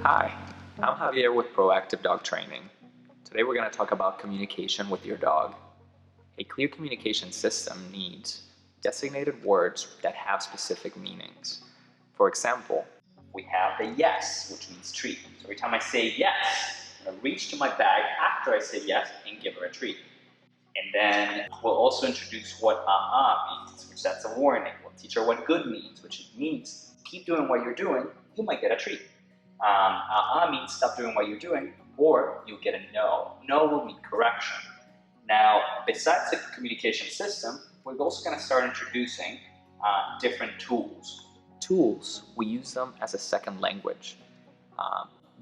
Hi, I'm Javier with Proactive Dog Training. Today we're going to talk about communication with your dog. A clear communication system needs designated words that have specific meanings. For example, we have the yes, which means treat. So every time I say yes, I'm going to reach to my bag after I say yes and give her a treat. And then we'll also introduce what means, which that's a warning. We'll teach her what good means, which means keep doing what you're doing, you might get a treat. Means stop doing what you're doing, or you'll get a no. No will mean correction. Now, besides the communication system, we're also going to start introducing different tools. Tools, we use them as a second language.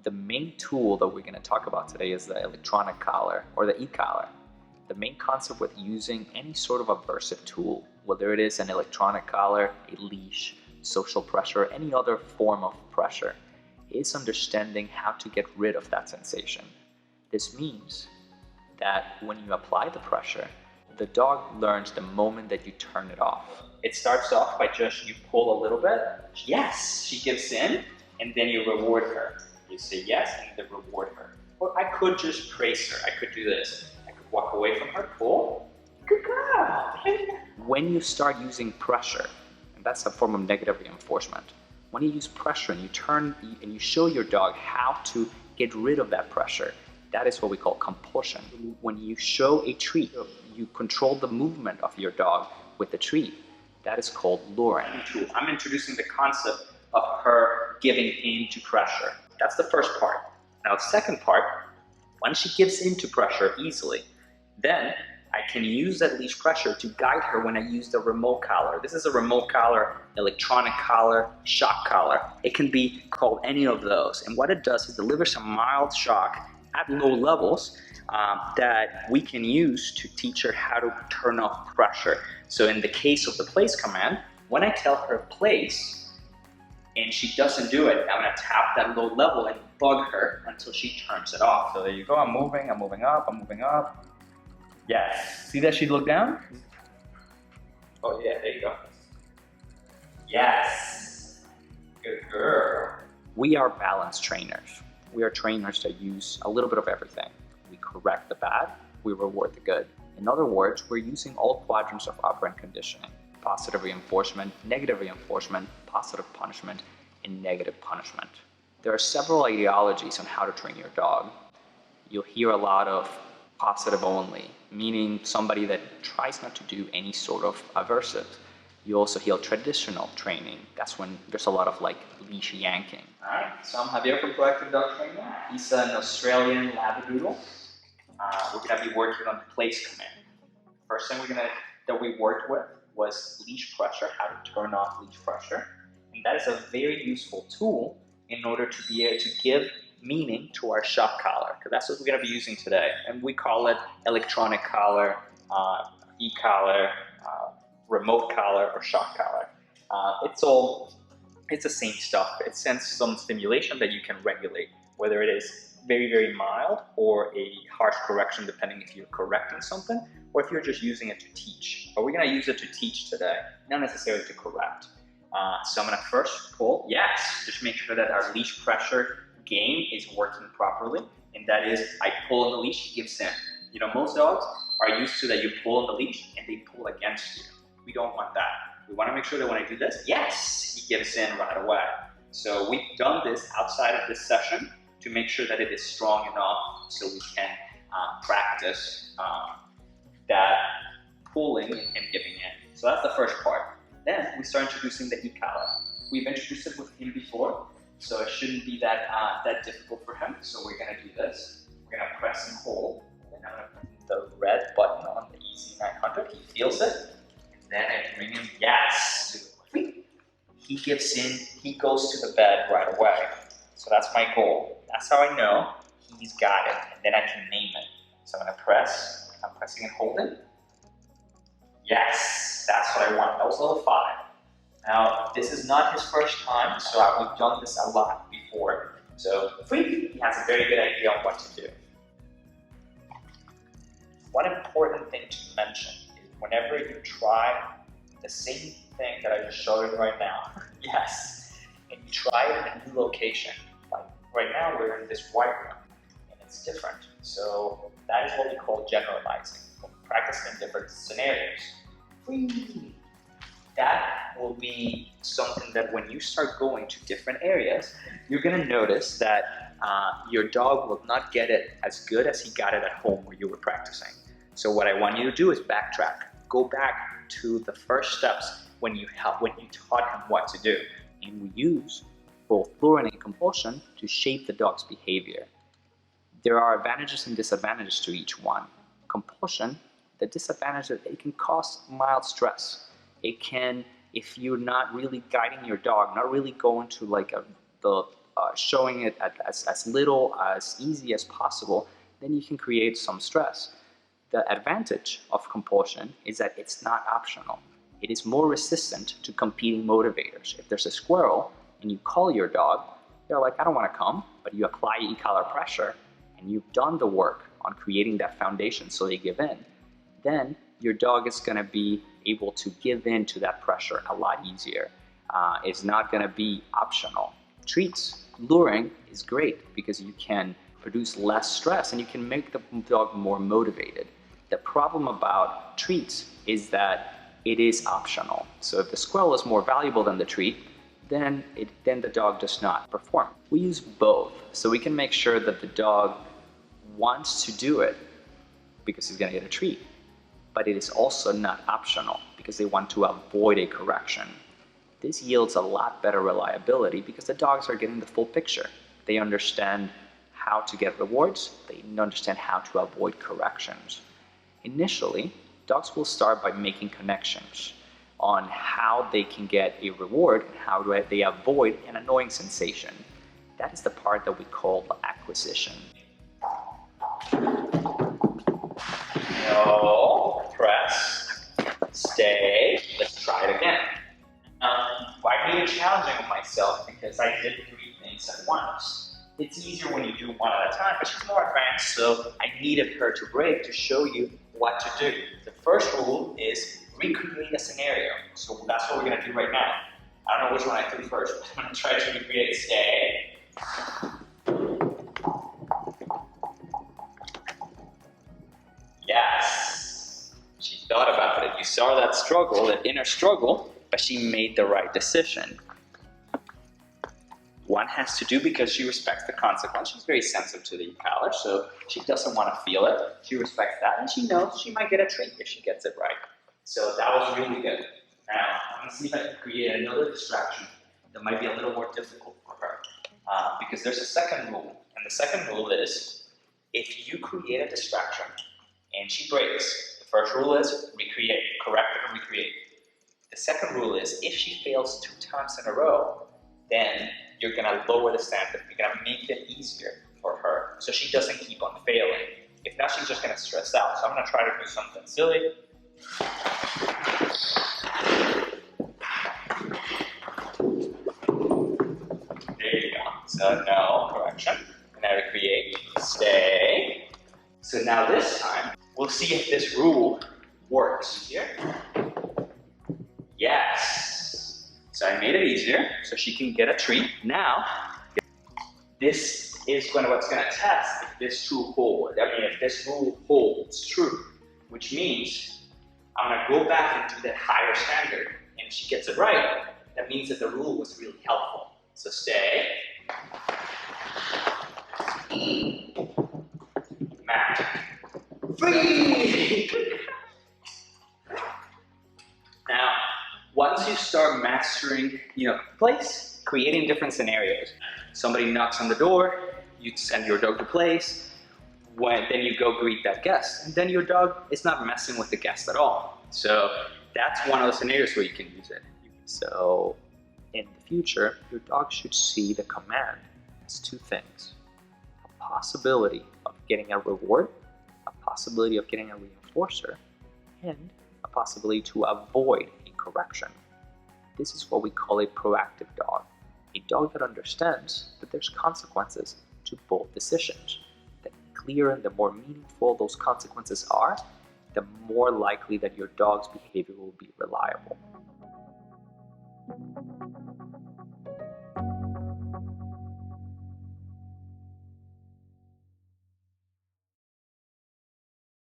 The main tool that we're going to talk about today is the electronic collar, or the e-collar. The main concept with using any sort of aversive tool, whether it is an electronic collar, a leash, social pressure, or any other form of pressure, is understanding how to get rid of that sensation. This means that when you apply the pressure, the dog learns the moment that you turn it off. It starts off by just you pull a little bit, yes, she gives in, and then you reward her. You say yes, and then reward her. Or I could just praise her, I could do this. Walk away from her, pull, good girl. When you start using pressure, and that's a form of negative reinforcement, when you use pressure and you turn and you show your dog how to get rid of that pressure, that is what we call compulsion. When you show a treat, you control the movement of your dog with the treat, that is called luring. I'm introducing the concept of her giving in to pressure. That's the first part. Now, the second part, when she gives into pressure easily, then I can use that leash pressure to guide her when I use the remote collar. This is a remote collar, electronic collar, shock collar. It can be called any of those. And what it does is deliver some mild shock at low levels that we can use to teach her how to turn off pressure. So in the case of the place command, when I tell her place and she doesn't do it, I'm gonna tap that low level and bug her until she turns it off. So there you go, I'm moving up, I'm moving up. Yes. See that she looked down? Oh yeah, there you go. Yes. Good girl. We are balance trainers. We are trainers that use a little bit of everything. We correct the bad, we reward the good. In other words, we're using all quadrants of operant conditioning. Positive reinforcement, negative reinforcement, positive punishment, and negative punishment. There are several ideologies on how to train your dog. You'll hear a lot of positive only, meaning somebody that tries not to do any sort of aversive. You also hear traditional training. That's when there's a lot of like leash yanking. All right, so I'm Javier from Proactive Dog Training. He's an Australian Labradoodle. We're gonna be working on the place command. First thing that we worked with was leash pressure, how to turn off leash pressure. And that is a very useful tool in order to be able to give meaning to our shock collar, because that's what we're going to be using today. And we call it electronic collar, e-collar, remote collar, or shock collar. It's the same stuff. It sends some stimulation that you can regulate, whether it is very, very mild or a harsh correction, depending if you're correcting something or if you're just using it to teach. But we're going to use it to teach today, not necessarily to correct. So I'm going to first pull, yes, just make sure that our leash pressure game is working properly, and that is I pull on the leash, she gives in. You know, most dogs are used to that you pull on the leash and they pull against you. We don't want that. We want to make sure that when I do this, yes, he gives in right away. So we've done this outside of this session to make sure that it is strong enough so we can practice that pulling and giving in. So that's the first part. Then we start introducing the e-collar. We've introduced it with him before, so it shouldn't be that difficult for him. So we're gonna do this. We're gonna press and hold. And I'm gonna put the red button on the Easy 900. He feels it. And then I bring him, yes, to the feet. He gives in, he goes to the bed right away. So that's my goal. That's how I know he's got it. And then I can name it. So I'm gonna press, I'm pressing and holding. Yes, that's what I want. That was level 5. Now, this is not his first time, so we've done this a lot before. So he has a very good idea on what to do. One important thing to mention is whenever you try the same thing that I just showed you right now, Yes, and you try it in a new location. Like right now we're in this white room and it's different. So that is what we call generalizing. We'll practice in different scenarios. Whee! That will be something that when you start going to different areas, you're gonna notice that your dog will not get it as good as he got it at home where you were practicing. So what I want you to do is backtrack. Go back to the first steps when you taught him what to do. And we use both luring and compulsion to shape the dog's behavior. There are advantages and disadvantages to each one. Compulsion, the disadvantage is that it can cause mild stress. It can, if you're not really guiding your dog, not really going to like showing it as little as easy as possible, then you can create some stress. The advantage of compulsion is that it's not optional. It is more resistant to competing motivators. If there's a squirrel and you call your dog, they're like, I don't want to come, but you apply e-collar pressure and you've done the work on creating that foundation so they give in, then your dog is going to be able to give in to that pressure a lot easier. It's not going to be optional. Treats, luring is great because you can produce less stress and you can make the dog more motivated. The problem about treats is that it is optional. So if the squirrel is more valuable than the treat, then the dog does not perform. We use both so we can make sure that the dog wants to do it because he's going to get a treat. But it is also not optional because they want to avoid a correction. This yields a lot better reliability because the dogs are getting the full picture. They understand how to get rewards, they understand how to avoid corrections. Initially, dogs will start by making connections on how they can get a reward and how they avoid an annoying sensation. That is the part that we call acquisition. No, press, stay, let's try it again. Why made it challenging on myself? Because I did 3 things at once. It's easier when you do one at a time, but she's more advanced, so I needed her to break to show you what to do. The first rule is recreate a scenario. So that's what we're going to do right now. I don't know which one I do first, but I'm going to try to recreate stay. Yes. She thought about it. You saw that struggle, that inner struggle, but she made the right decision. One has to do because she respects the consequence. She's very sensitive to the e-collar, so she doesn't want to feel it. She respects that, and she knows she might get a treat if she gets it right. So that was really good. Now, I'm going to see if I can create another distraction that might be a little more difficult for her. Because there's a second rule, and the second rule is, if you create a distraction and she breaks, the first rule is recreate, correct it and recreate. The second rule is, if she fails 2 times in a row, then you're going to lower the standard. You're going to make it easier for her so she doesn't keep on failing. If not, she's just going to stress out. So I'm going to try to do something silly. There you go. So no, correction. And I recreate, stay. So now this time, we'll see if this rule works. Here. Yes. So I made it easier so she can get a treat. Now, this is what's going to test if this rule holds. I mean, if this rule holds true, which means I'm going to go back and do that higher standard. And if she gets it right, that means that the rule was really helpful. So stay. Mat. Free! Now, once you start mastering, place, creating different scenarios. Somebody knocks on the door, you send your dog to place, then you go greet that guest, and then your dog is not messing with the guest at all. So that's one of the scenarios where you can use it. So in the future, your dog should see the command as 2 things. A possibility of getting a reward, a possibility of getting a reinforcer, and a possibility to avoid a correction. This is what we call a proactive dog. A dog that understands that there's consequences to both decisions. The clearer and the more meaningful those consequences are, the more likely that your dog's behavior will be reliable.